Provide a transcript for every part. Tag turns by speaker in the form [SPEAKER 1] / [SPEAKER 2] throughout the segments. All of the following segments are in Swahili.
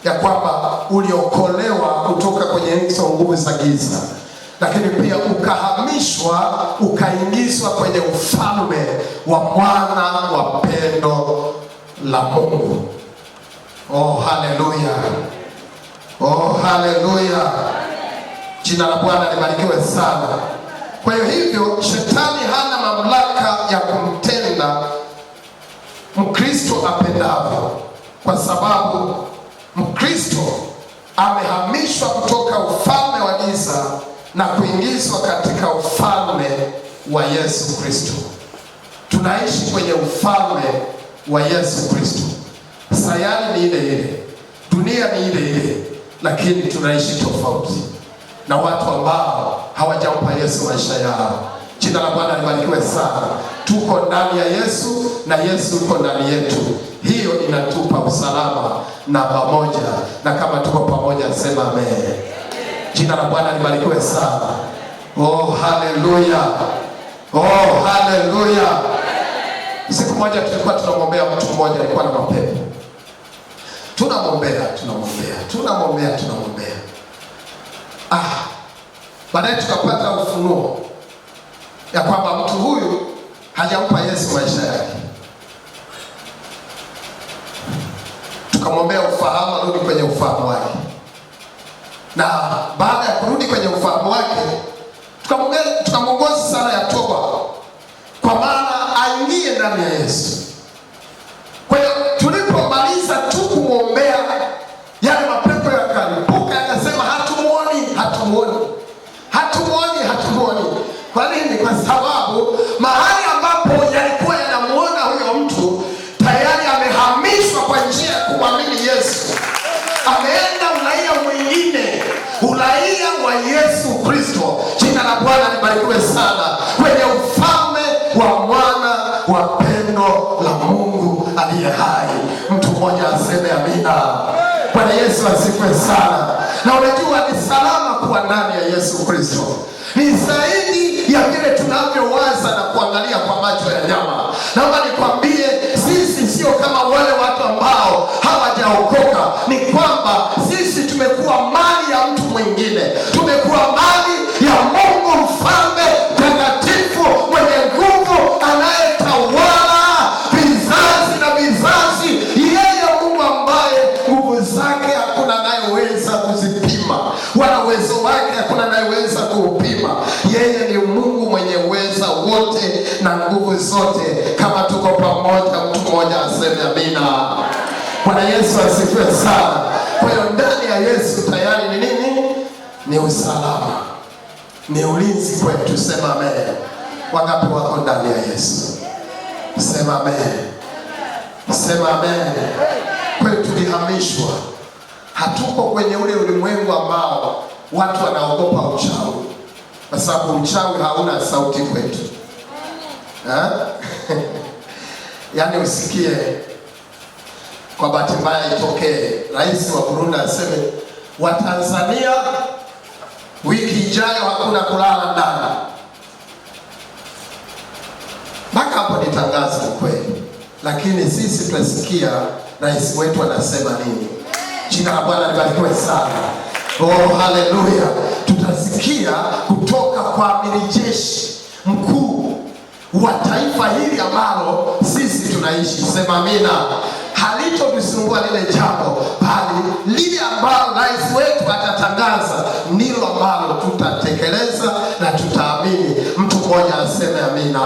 [SPEAKER 1] ya kwamba uliokolewa kutoka kwenye hizo nguvu za giza, lakini pia ukahamishwa ukaingizwa kwenye ufalme wa mwana wa pendo la Mungu. Oh, haleluya! Oh, haleluya! Jina la Bwana libarikiwe sana. Kwa hivyo shetani hana mamlaka ya kumtenda Mkristo apendavyo, kwa sababu Mkristo amehamishwa kutoka ufalme wa giza na kuingizwa katika ufalme wa Yesu Kristo. Tunaishi kwenye ufalme wa Yesu Kristo. Sayari ni ile ile, dunia ni ile ile, lakini tunaishi tofauti na watu ambao hawajampa Yesu maisha yao. Jina la Bwana libarikiwe sana. Tuko ndani ya Yesu na Yesu yuko ndani yetu. Hiyo inatupa usalama na pamoja, na kama tuko pamoja sema amen. Jina la Bwana libarikiwe sana. Oh, haleluya! Oh, haleluya! Siku moja tulikuwa tunamwombea mtu mmoja alikuwa na mapepo. Tunamwombea. Baadaye tukapata ufunuo ya kwamba mtu huyu hajampa Yesu maisha yake. Tukamwombea ufahamu, arudi kwenye ufahamu wake. Na baada ya kurudi kwenye ufahamu wake, tukamwongoza sana ya toba, kwa maana aingie ndani ya Yesu. Kwa hiyo tulipomaliza tu kumwombea, yale mapepo yakalipuka, yakasema hatumuoni. Kwa nini? Kwa sababu mahali ambapo yalikuwa yanamuona huyo mtu tayari amehamishwa kwa njia ya kumwamini Yesu. Ameenda ulaia mwingine, ulaia wa Yesu Kristo. Jina la Bwana libarikiwe sana. Kwenye ufalme wa mwana wa pendo la Mungu aliye hai. Mtu mmoja aseme amina. Bwana Yesu asifiwe sana. Na unajua ni salama kuwa ndani ya Yesu Kristo. Ni zaidi ya vile tunavyowaza na kuangalia kwa macho ya nyama. Naomba nikwambie, sisi sio kama wale watu ambao hawajaokoka. Ni kwamba sisi tumekuwa mali ya mtu mwingine. Tumekuwa mali ya Mungu mfalme mtakatifu mwenye nguvu, anayetawala vizazi na vizazi. Yeye Mungu ambaye nguvu zake hakuna anayeweza kuzipima, wala uwezo wake hakuna anayeweza kuupima. Yeye ni Mungu mwenye uweza wote na nguvu zote. Kama tuko pamoja, mtu mmoja aseme amina. Bwana Yesu asifiwe sana. Kwa hiyo ndani ya Yesu tayari ni nini? Ni usalama, ni ulinzi kwetu. Sema amen. Wangapi wako ndani ya Yesu? Sema amen. Sema amen. Kwa hiyo tulihamishwa. Hatuko kwenye ule ulimwengu ambao watu wanaogopa uchawi, kwa sababu uchawi hauna sauti kwetu. Yaani usikie, kwa bahati mbaya itokee rais wa Burundi aseme Watanzania wiki ijayo hakuna kulala ndani. Mpaka hapo ni tangazo kweli, lakini sisi tunasikia rais wetu anasema nini. Jina la Bwana libarikiwe sana. Oh, haleluya! Tutasikia kutoka kwa amiri jeshi mkuu wa taifa hili ambalo sisi tunaishi. Sema amina. Halitotusumbua lile jambo, bali lile ambalo rais wetu atatangaza ndilo ambalo tutatekeleza na tutaamini. Mtu mmoja aseme amina.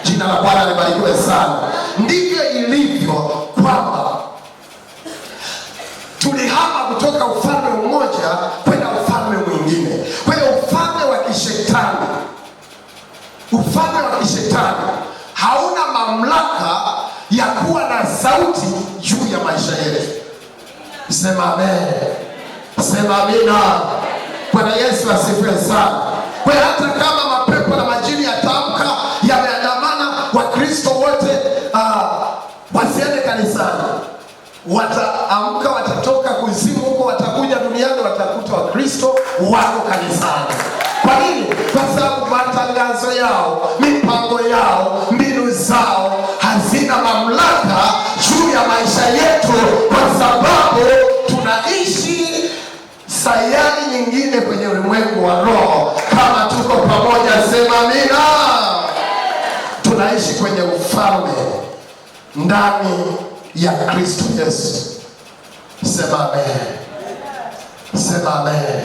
[SPEAKER 1] Jina la Bwana libarikiwe sana. Ndivyo ilivyo kwamba tulihama kutoka ufalme mmoja kwenda ufalme mwingine. Kwa hiyo ufalme wa kishetani hauna mamlaka ya kuwa na sauti juu ya maisha yetu. Sema amen. Sema amina. Bwana Yesu asifiwe sana. Kwa hiyo hata kama mapepo na majini yatamka yameandamana, Wakristo wote wasiende kanisani. Wataamka, watatoka kuzimu huko, watakuja duniani, watakuta Wakristo wako kanisani. Kwa nini? Kwa sababu matangazo yao, mipango yao, mbinu zao hazina mamlaka juu ya maisha yetu, kwa sababu tunaishi sayari nyingine kwenye ulimwengu wa roho. Kama tuko pamoja, sema amina. Tunaishi kwenye ufalme ndani ya Kristo Yesu. Sema amen. Sema amen.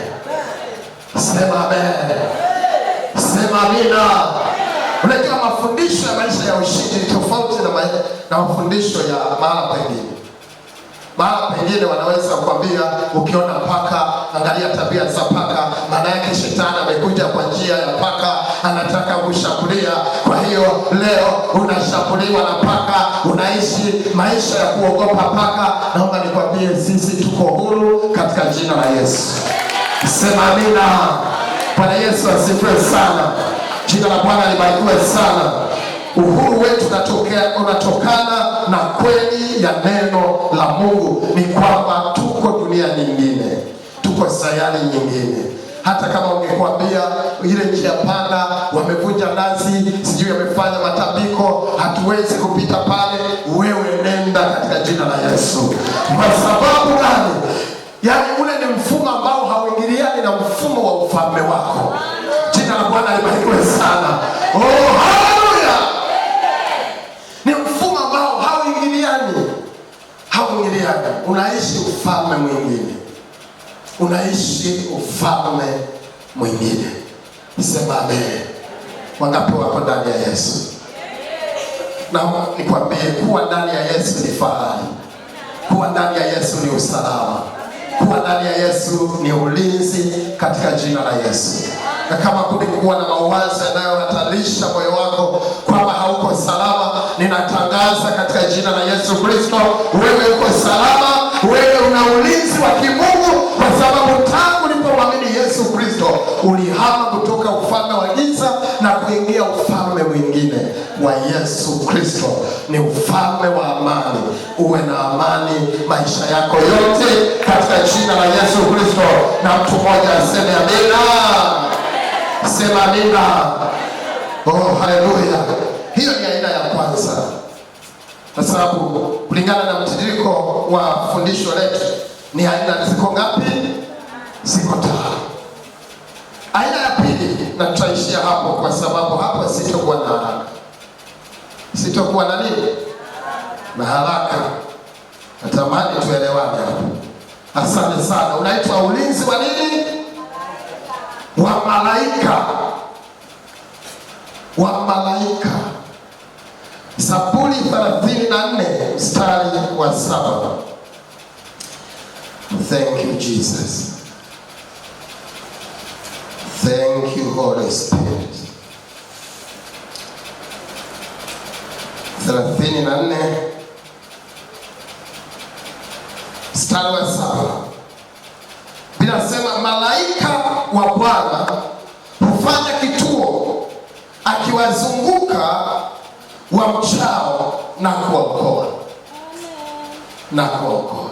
[SPEAKER 1] Sema amen. Sema amina. Unajua mafundisho ya maisha ya ushindi tofauti na mafundisho ya mahala pengine. Mahala pengine wanaweza kukwambia ukiona paka, angalia tabia za paka, maana yake shetani amekuja kwa njia ya paka, anataka kushambulia. Kwa hiyo leo unashambuliwa na paka, unaishi maisha ya kuogopa paka. Naomba nikwambie sisi tuko huru katika jina la Yesu. Sema amina. Bwana Yesu asifiwe sana. Jina la Bwana libarikiwe sana. Uhuru wetu unatokana na kweli ya neno la Mungu, ni kwamba tuko dunia nyingine, tuko sayari nyingine. Hata kama ungekwambia ile njia panda wamevunja nazi, sijui wamefanya matambiko, hatuwezi kupita pale, wewe nenda katika jina la Yesu. Kwa sababu gani? Yaani ule ni mfumo ambao hauingiliani na mfumo wa ufalme wako. Jina la Bwana libarikiwe sana. Oh, haleluya. Ni mfumo ambao hauingiliani. Unaishi ufalme mwingine. Unaishi ufalme mwingine. Sema amen. Wangapi wako ndani ya Yesu? Na nikwambie, kuwa ndani ya Yesu ni fahari. Kuwa ndani ya Yesu ni usalama. Kuwa ndani ya Yesu ni ulinzi katika jina la Yesu. Na kama kulikuwa na mawazo yanayohatarisha moyo wako kwamba hauko salama, ninatangaza katika jina la Yesu Kristo, wewe uko salama, wewe una ulinzi wa kimungu, kwa sababu tangu ulipomwamini Yesu Kristo ulihama kutoka ufalme wa giza na kuingia ufalme mwingine wa Yesu Kristo. Ni ufalme wa amani. Uwe na amani maisha yako yote katika jina la Yesu Kristo. Na mtu mmoja aseme amina. Sema amina. Oh, haleluya. Hiyo ni aina ya kwanza, kwa sababu kulingana na mtiririko wa fundisho letu ni aina ziko ngapi? Ziko 5. Aina ya pili, na tutaishia hapo kwa sababu hapo sitokuwa na haraka. Sitokuwa na nini? Na haraka. Natamani tuelewane hapo. Asante sana. Unaitwa ulinzi wa nini? Wa malaika. Wa malaika. Zaburi 34 mstari wa 7. Thank you Jesus. Thank you Holy Spirit. 34 mstari wa 7. Binasema malaika wa Bwana hufanya kituo akiwazunguka wamchao na kuwaokoa. Na kuwaokoa.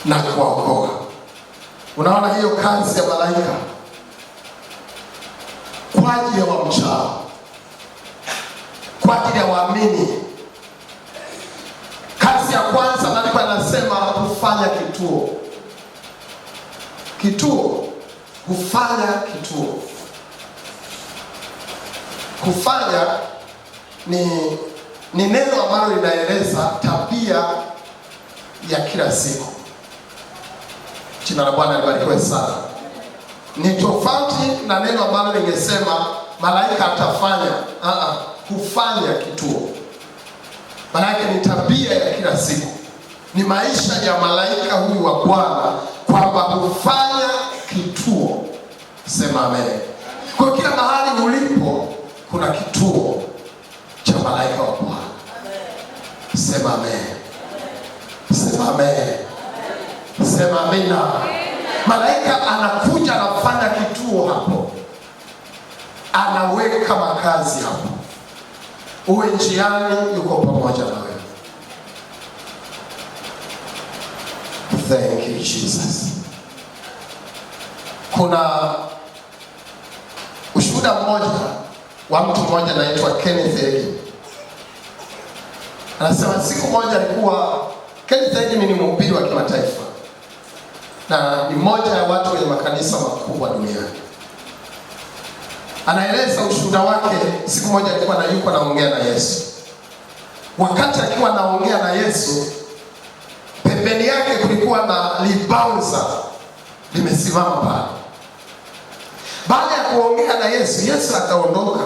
[SPEAKER 1] Na kuwaokoa. Unaona hiyo kazi ya malaika kwa ajili ya wamchao, kwa ajili ya waamini. Kazi ya kwanza maandiko yanasema hufanya kituo. Kituo, hufanya kituo. Kufanya ni neno ambalo linaeleza tabia ya kila siku. Jina la Bwana libarikiwe sana. Ni tofauti na neno ambalo lingesema malaika atafanya. Hufanya kituo. Maana yake ni tabia ya kila siku. Ni maisha ya malaika huyu wa Bwana kwamba hufanya kituo. Sema amen. Kwa kila mahali ulipo kuna kituo cha malaika wa Bwana. Sema amen. Sema amen. Sema amina. Malaika anakuja anafanya kituo hapo. Anaweka makazi hapo. Uwe njiani, yuko pamoja na wewe. Thank you Jesus. Kuna ushuhuda mmoja wa mtu mmoja anaitwa Kenneth Hagin. Anasema siku moja alikuwa, Kenneth Hagin ni mhubiri wa kimataifa, na ni mmoja ya watu wenye makanisa makubwa duniani. Anaeleza ushuhuda wake. Siku moja alikuwa yuko anaongea na Yesu. Wakati akiwa anaongea na Yesu, pembeni yake kulikuwa na libauza limesimama pale. Baada ya kuongea na Yesu, Yesu akaondoka.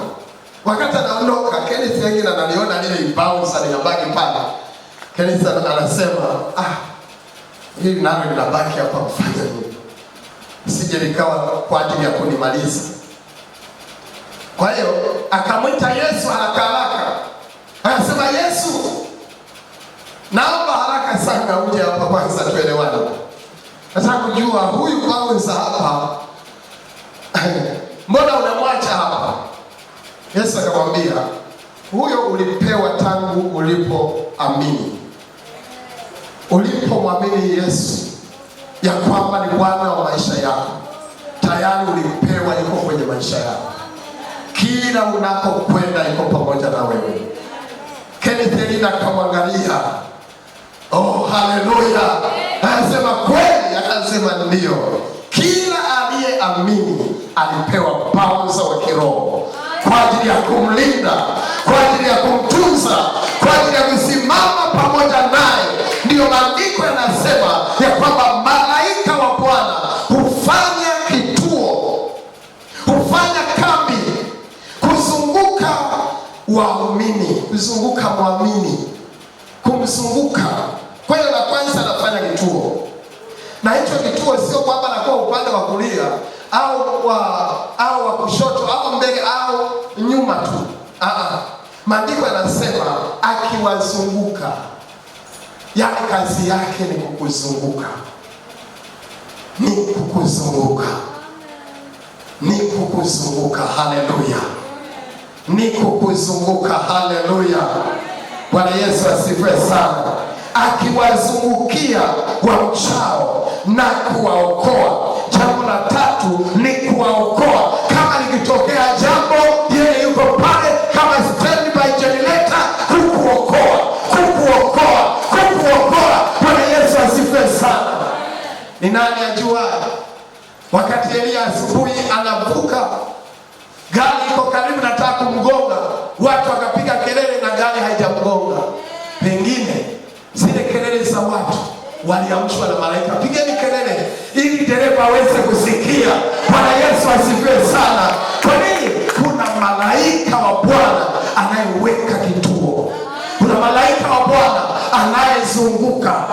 [SPEAKER 1] Wakati anaondoka, Kenneth wengine analiona lile libauza linabaki pale. Kenneth anasema, hili nalo linabaki hapa kufanya nini? Sije likawa kwa ajili ya kunimaliza. Kwa hiyo akamwita Yesu haraka. Anasema, Yesu, naomba haraka sana uje hapa kwanza tuelewane. Nataka kujua huyu kwanza hapa mbona unamwacha hapa? Yesu akamwambia, huyo ulipewa tangu ulipoamini. Ulipomwamini Yesu ya kwamba ni Bwana wa maisha yako, tayari ulipewa, yuko kwenye maisha yako. Kila unapokwenda yuko pamoja na wewe. Kenneth Elina akamwangalia. Oh, haleluya. Anasema kweli, anasema ndio. Kila aliyeamini alipewa pauza wa kiroho kwa ajili ya kumlinda, kwa ajili ya kumtunza, kwa ajili ya kusimama pamoja naye. Ndio maandiko yanasema ya kwamba malaika wa Bwana hufanya kituo, hufanya kambi kuzunguka waumini, kuzunguka mwamini, kumzunguka. Kwa hiyo la kwanza anafanya kituo, na hicho kituo sio kwamba anakuwa upande wa kulia au wa kushoto au mbele au nyuma tu. Maandiko yanasema akiwazunguka, yani kazi yake ni kukuzunguka, ni kukuzunguka, ni kukuzunguka. Haleluya, ni kukuzunguka. Haleluya, Bwana Yesu asifiwe sana. Akiwazungukia wamchao na kuwaokoa. Jambo la tatu ni kuwaokoa. Kama likitokea jambo, yeye yuko pale kama standby generator kukuokoa. Bwana Yesu asifiwe sana. Ni nani ajua wakati Elia asubuhi anavuka, gari iko karibu nataka kumgonga, watu wakapiga kelele na gari haijamgonga. Pengine zile kelele za watu waliamshwa na malaika. Pigeni kelele ili dereva aweze kusikia. Bwana Yesu asifiwe sana. Kwa nini? Kuna malaika wa Bwana anayeweka kituo. Kuna malaika wa Bwana anayezunguka,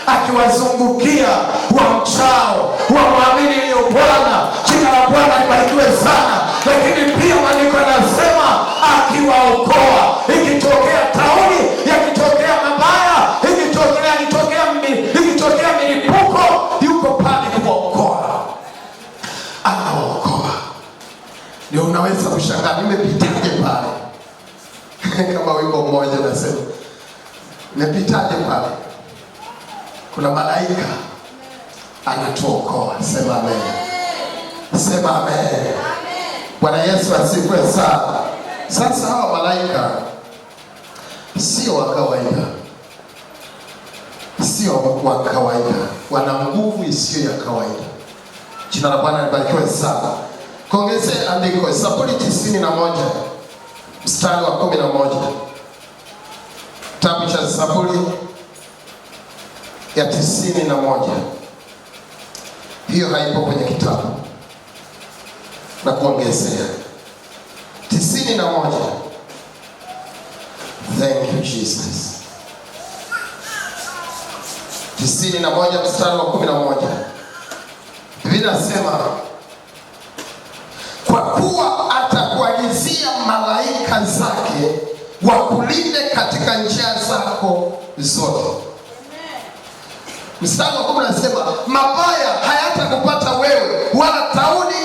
[SPEAKER 1] akiwazungukia wamchao, wamwamini yeye Bwana. Jina la Bwana libarikiwe sana. Lakini pia maandiko yanasema akiwaokoa. Ikitokea tauni, yakitokea mabaya, ikitokea milipuko, yuko pale kuokoa. Anaokoa. Ndio unaweza kushangaa nimepitaje pale. Kama wimbo mmoja nasema, nimepitaje pale. Kuna malaika anatuokoa. Sema amen. Sema amen. Bwana Yesu asifiwe sana. Sasa hawa malaika sio wa kawaida. Sio wa kawaida. Wana nguvu isiyo ya kawaida. Jina la Bwana libarikiwe sana. Kuongezea andiko Zaburi 91 mstari wa 11. Kitabu cha Zaburi ya 91. Hiyo haipo kwenye kitabu. Na kuongezea 91. Thank you Jesus. 91 mstari wa 11. Biblia inasema, kwa kuwa atakuagizia malaika zake wakulinde katika njia zako zote. Mstari wa 10 unasema, mabaya hayatakupata wewe, wala tauni